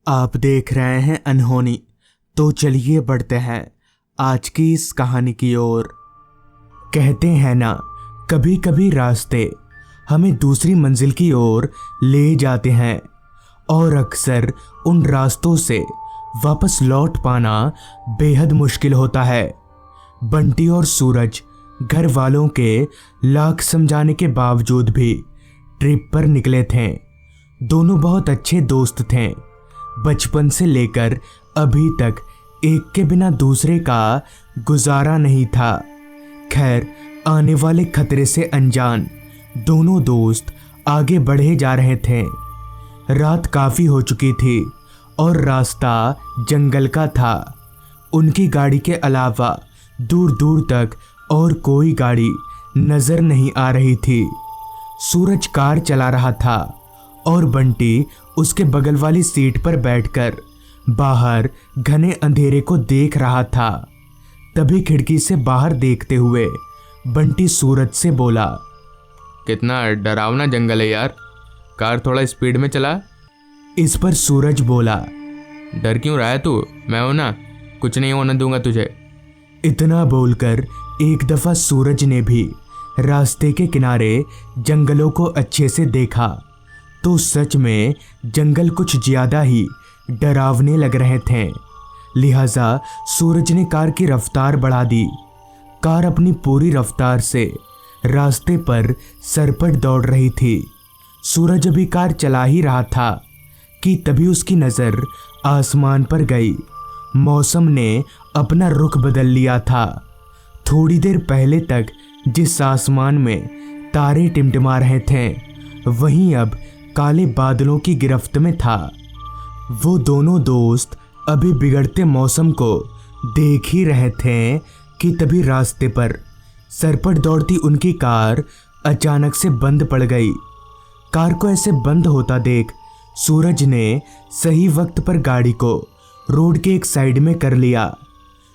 आप देख रहे हैं अनहोनी। तो चलिए बढ़ते हैं आज की इस कहानी की ओर। कहते हैं ना, कभी कभी रास्ते हमें दूसरी मंजिल की ओर ले जाते हैं और अक्सर उन रास्तों से वापस लौट पाना बेहद मुश्किल होता है। बंटी और सूरज घर वालों के लाख समझाने के बावजूद भी ट्रिप पर निकले थे। दोनों बहुत अच्छे दोस्त थे। बचपन से लेकर अभी तक एक के बिना दूसरे का गुजारा नहीं था। खैर, आने वाले खतरे से अनजान दोनों दोस्त आगे बढ़े जा रहे थे। रात काफ़ी हो चुकी थी और रास्ता जंगल का था। उनकी गाड़ी के अलावा दूर दूर तक और कोई गाड़ी नज़र नहीं आ रही थी। सूरज कार चला रहा था और बंटी उसके बगल वाली सीट पर बैठकर बाहर घने अंधेरे को देख रहा था। तभी खिड़की से बाहर देखते हुए बंटी सूरज से बोला, कितना डरावना जंगल है यार, कार थोड़ा स्पीड में चला। इस पर सूरज बोला, डर क्यों रहा है तू? मैं हूं ना, कुछ नहीं होने दूंगा तुझे। इतना बोलकर एक दफा सूरज ने भी रास्ते के किनारे जंगलों को अच्छे से देखा तो सच में जंगल कुछ ज्यादा ही डरावने लग रहे थे। लिहाजा सूरज ने कार की रफ्तार बढ़ा दी। कार अपनी पूरी रफ्तार से रास्ते पर सरपट दौड़ रही थी। सूरज अभी कार चला ही रहा था कि तभी उसकी नज़र आसमान पर गई। मौसम ने अपना रुख बदल लिया था। थोड़ी देर पहले तक जिस आसमान में तारे टिमटिमा रहे थे, वहीं अब काले बादलों की गिरफ्त में था। वो दोनों दोस्त अभी बिगड़ते मौसम को देख ही रहे थे कि तभी रास्ते पर सरपट दौड़ती उनकी कार अचानक से बंद पड़ गई। कार को ऐसे बंद होता देख सूरज ने सही वक्त पर गाड़ी को रोड के एक साइड में कर लिया।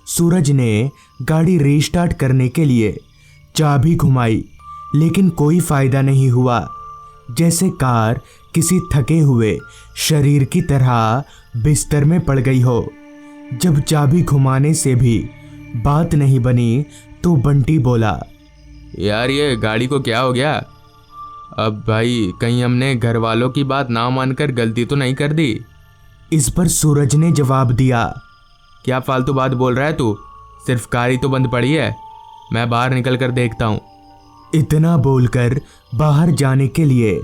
सूरज ने गाड़ी रीस्टार्ट करने के लिए चाबी घुमाई, लेकिन कोई फायदा नहीं हुआ। जैसे कार किसी थके हुए शरीर की तरह बिस्तर में पड़ गई हो। जब चाबी घुमाने से भी बात नहीं बनी तो बंटी बोला, यार ये गाड़ी को क्या हो गया? अब भाई कहीं हमने घर वालों की बात ना मानकर गलती तो नहीं कर दी? इस पर सूरज ने जवाब दिया, क्या फालतू बात बोल रहा है तू? सिर्फ कार ही तो बंद पड़ी है, मैं बाहर निकल कर देखता हूँ। इतना बोलकर बाहर जाने के लिए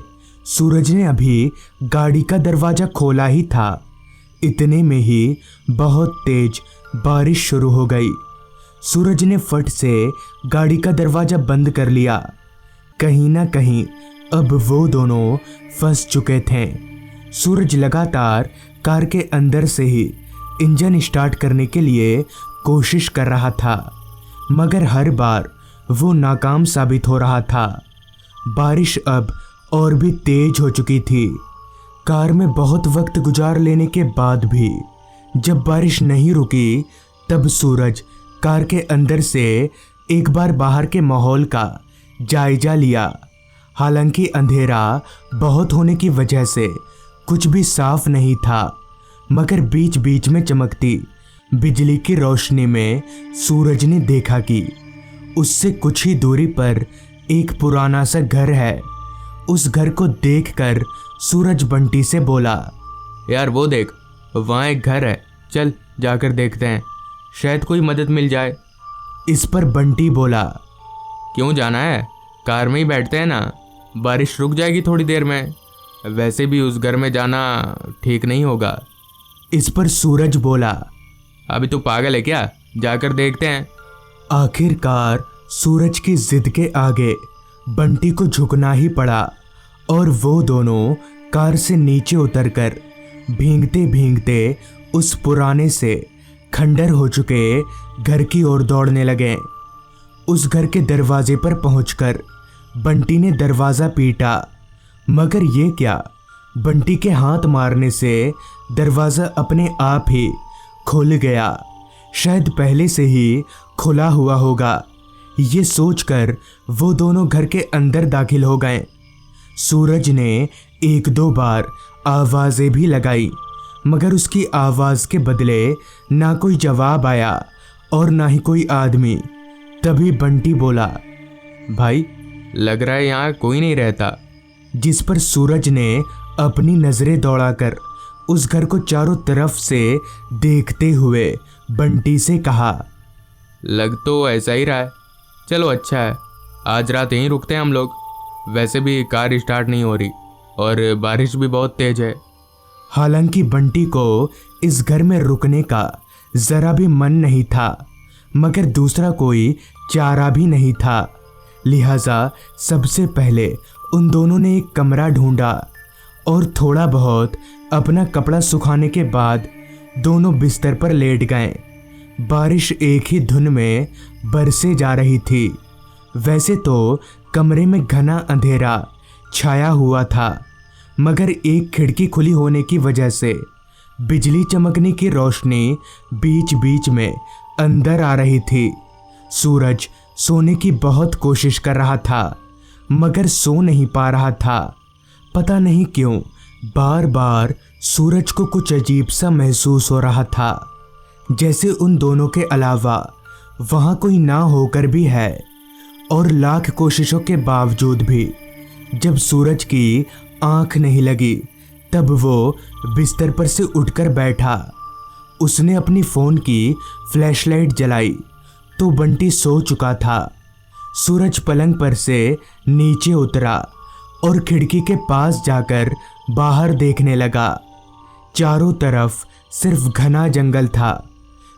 सूरज ने अभी गाड़ी का दरवाजा खोला ही था। इतने में ही बहुत तेज बारिश शुरू हो गई। सूरज ने फट से गाड़ी का दरवाजा बंद कर लिया। कहीं ना कहीं अब वो दोनों फंस चुके थे। सूरज लगातार कार के अंदर से ही इंजन स्टार्ट करने के लिए कोशिश कर रहा था, मगर हर बार वो नाकाम साबित हो रहा था। बारिश अब और भी तेज हो चुकी थी। कार में बहुत वक्त गुजार लेने के बाद भी जब बारिश नहीं रुकी, तब सूरज कार के अंदर से एक बार बाहर के माहौल का जायजा लिया। हालांकि अंधेरा बहुत होने की वजह से कुछ भी साफ नहीं था, मगर बीच बीच में चमकती बिजली की रोशनी में सूरज ने देखा कि उससे कुछ ही दूरी पर एक पुराना सा घर है। उस घर को देखकर सूरज बंटी से बोला, यार वो देख, वहाँ एक घर है, चल जाकर देखते हैं, शायद कोई मदद मिल जाए। इस पर बंटी बोला, क्यों जाना है, कार में ही बैठते हैं ना, बारिश रुक जाएगी थोड़ी देर में। वैसे भी उस घर में जाना ठीक नहीं होगा। इस पर सूरज बोला, अभी तो पागल है क्या, जाकर देखते हैं। आखिरकार सूरज की जिद के आगे बंटी को झुकना ही पड़ा और वो दोनों कार से नीचे उतरकर भींगते भींगते उस पुराने से खंडर हो चुके घर की ओर दौड़ने लगे। उस घर के दरवाजे पर पहुंचकर बंटी ने दरवाज़ा पीटा, मगर ये क्या, बंटी के हाथ मारने से दरवाज़ा अपने आप ही खुल गया। शायद पहले से ही खुला हुआ होगा। ये सोचकर वो दोनों घर के अंदर दाखिल हो गए। सूरज ने एक दो बार आवाज़ें भी लगाई, मगर उसकी आवाज़ के बदले ना कोई जवाब आया और ना ही कोई आदमी। तभी बंटी बोला, भाई लग रहा है यहाँ कोई नहीं रहता। जिस पर सूरज ने अपनी नज़रें दौड़ाकर उस घर को चारों तरफ से देखते हुए बंटी से कहा, लग तो ऐसा ही रहा है। चलो अच्छा है, आज रात यहीं रुकते हैं हम लोग। वैसे भी कार स्टार्ट नहीं हो रही और बारिश भी बहुत तेज है। हालांकि बंटी को इस घर में रुकने का ज़रा भी मन नहीं था, मगर दूसरा कोई चारा भी नहीं था। लिहाजा सबसे पहले उन दोनों ने एक कमरा ढूंढा और थोड़ा बहुत अपना कपड़ा सुखाने के बाद दोनों बिस्तर पर लेट गए। बारिश एक ही धुन में बरसे जा रही थी। वैसे तो कमरे में घना अंधेरा छाया हुआ था, मगर एक खिड़की खुली होने की वजह से बिजली चमकने की रोशनी बीच बीच में अंदर आ रही थी। सूरज सोने की बहुत कोशिश कर रहा था, मगर सो नहीं पा रहा था। पता नहीं क्यों बार बार सूरज को कुछ अजीब सा महसूस हो रहा था, जैसे उन दोनों के अलावा वहाँ कोई ना होकर भी है। और लाख कोशिशों के बावजूद भी जब सूरज की आंख नहीं लगी, तब वो बिस्तर पर से उठकर बैठा। उसने अपनी फ़ोन की फ्लैशलाइट जलाई तो बंटी सो चुका था। सूरज पलंग पर से नीचे उतरा और खिड़की के पास जाकर बाहर देखने लगा। चारों तरफ सिर्फ घना जंगल था।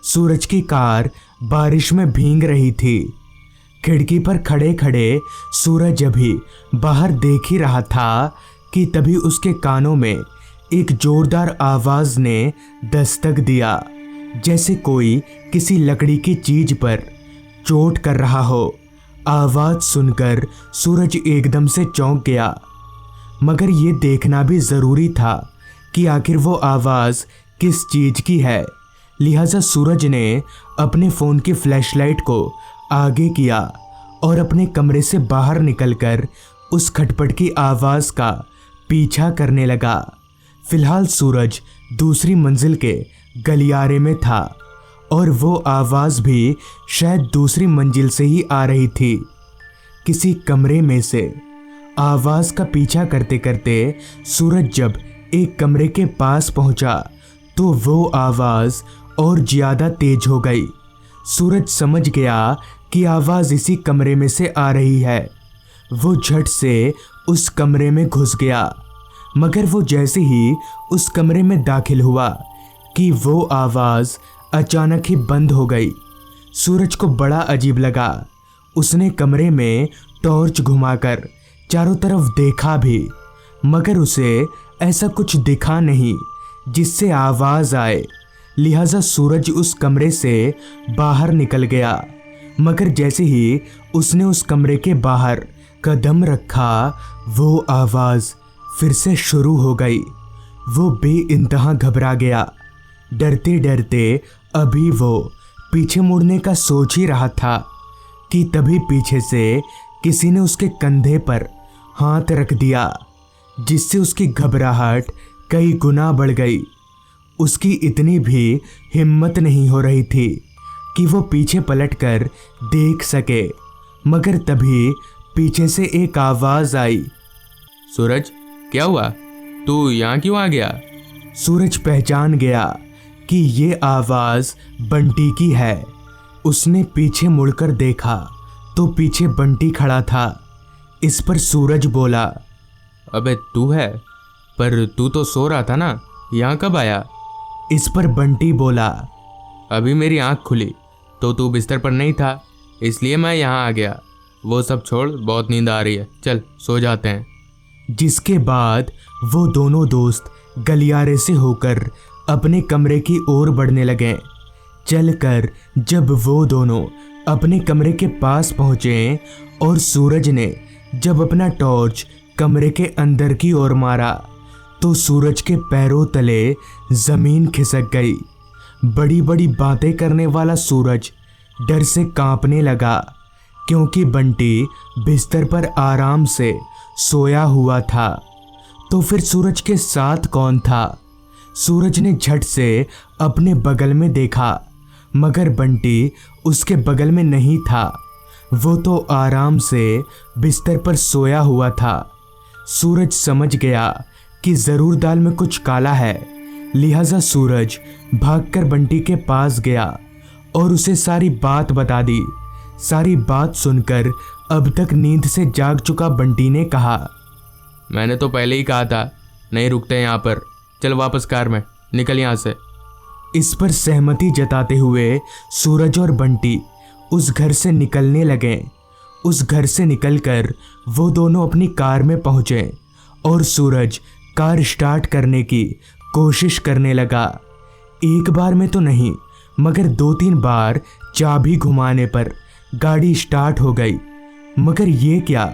सूरज की कार बारिश में भीग रही थी। खिड़की पर खड़े खड़े सूरज अभी बाहर देख ही रहा था कि तभी उसके कानों में एक जोरदार आवाज़ ने दस्तक दिया, जैसे कोई किसी लकड़ी की चीज पर चोट कर रहा हो। आवाज़ सुनकर सूरज एकदम से चौंक गया, मगर ये देखना भी ज़रूरी था कि आखिर वो आवाज़ किस चीज़ की है। लिहाजा सूरज ने अपने फ़ोन की फ्लैशलाइट को आगे किया और अपने कमरे से बाहर निकलकर उस खटपट की आवाज़ का पीछा करने लगा। फिलहाल सूरज दूसरी मंजिल के गलियारे में था और वो आवाज़ भी शायद दूसरी मंजिल से ही आ रही थी। किसी कमरे में से आवाज़ का पीछा करते करते सूरज जब एक कमरे के पास पहुंचा तो वो आवाज़ और ज़्यादा तेज हो गई। सूरज समझ गया कि आवाज़ इसी कमरे में से आ रही है। वो झट से उस कमरे में घुस गया, मगर वो जैसे ही उस कमरे में दाखिल हुआ कि वो आवाज़ अचानक ही बंद हो गई। सूरज को बड़ा अजीब लगा। उसने कमरे में टॉर्च घुमाकर चारों तरफ देखा भी, मगर उसे ऐसा कुछ दिखा नहीं जिससे आवाज़ आए। लिहाजा सूरज उस कमरे से बाहर निकल गया, मगर जैसे ही उसने उस कमरे के बाहर कदम रखा वो आवाज़ फिर से शुरू हो गई। वो बेइंतहा घबरा गया। डरते डरते अभी वो पीछे मुड़ने का सोच ही रहा था कि तभी पीछे से किसी ने उसके कंधे पर हाथ रख दिया, जिससे उसकी घबराहट कई गुना बढ़ गई। उसकी इतनी भी हिम्मत नहीं हो रही थी कि वो पीछे पलटकर देख सके, मगर तभी पीछे से एक आवाज़ आई, सूरज क्या हुआ, तू यहाँ क्यों आ गया? सूरज पहचान गया कि ये आवाज़ बंटी की है। उसने पीछे मुड़कर देखा तो पीछे बंटी खड़ा था। इस पर सूरज बोला, अबे तू है, पर तू तो सो रहा था ना, यहाँ कब आया? इस पर बंटी बोला, अभी मेरी आँख खुली तो तू बिस्तर पर नहीं था, इसलिए मैं यहाँ आ गया। वो सब छोड़, बहुत नींद आ रही है, चल सो जाते हैं। जिसके बाद वो दोनों दोस्त गलियारे से होकर अपने कमरे की ओर बढ़ने लगे। चलकर जब वो दोनों अपने कमरे के पास पहुँचे और सूरज ने जब अपना टॉर्च कमरे के अंदर की ओर मारा तो सूरज के पैरों तले ज़मीन खिसक गई। बड़ी बड़ी बातें करने वाला सूरज डर से कांपने लगा, क्योंकि बंटी बिस्तर पर आराम से सोया हुआ था। तो फिर सूरज के साथ कौन था? सूरज ने झट से अपने बगल में देखा, मगर बंटी उसके बगल में नहीं था। वो तो आराम से बिस्तर पर सोया हुआ था। सूरज समझ गया कि ज़रूर दाल में कुछ काला है, लिहाजा सूरज भागकर बंटी के पास गया और उसे सारी बात बता दी। सारी बात सुनकर अब तक नींद से जाग चुका बंटी ने कहा, मैंने तो पहले ही कहा था नहीं रुकते यहाँ पर, चल वापस कार में, निकल यहाँ से। इस पर सहमति जताते हुए सूरज और बंटी उस घर से निकलने लगे। उस घर से निकलकर वो दोनों अपनी कार में पहुंचे और सूरज कार स्टार्ट करने की कोशिश करने लगा। एक बार में तो नहीं, मगर 2-3 बार चाबी घुमाने पर गाड़ी स्टार्ट हो गई। मगर ये क्या,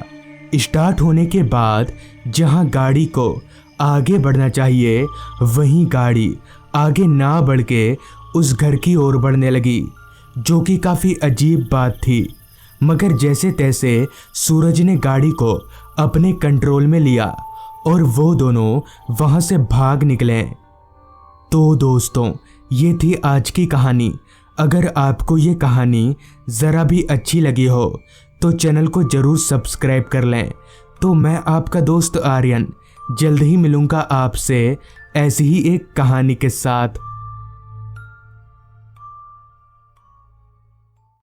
स्टार्ट होने के बाद जहां गाड़ी को आगे बढ़ना चाहिए वहीं गाड़ी आगे ना बढ़ के उस घर की ओर बढ़ने लगी, जो कि काफ़ी अजीब बात थी। मगर जैसे तैसे सूरज ने गाड़ी को अपने कंट्रोल में लिया और वो दोनों वहाँ से भाग निकले। तो दोस्तों, ये थी आज की कहानी। अगर आपको ये कहानी ज़रा भी अच्छी लगी हो तो चैनल को ज़रूर सब्सक्राइब कर लें। तो मैं आपका दोस्त आर्यन जल्द ही मिलूँगा आपसे ऐसी ही एक कहानी के साथ।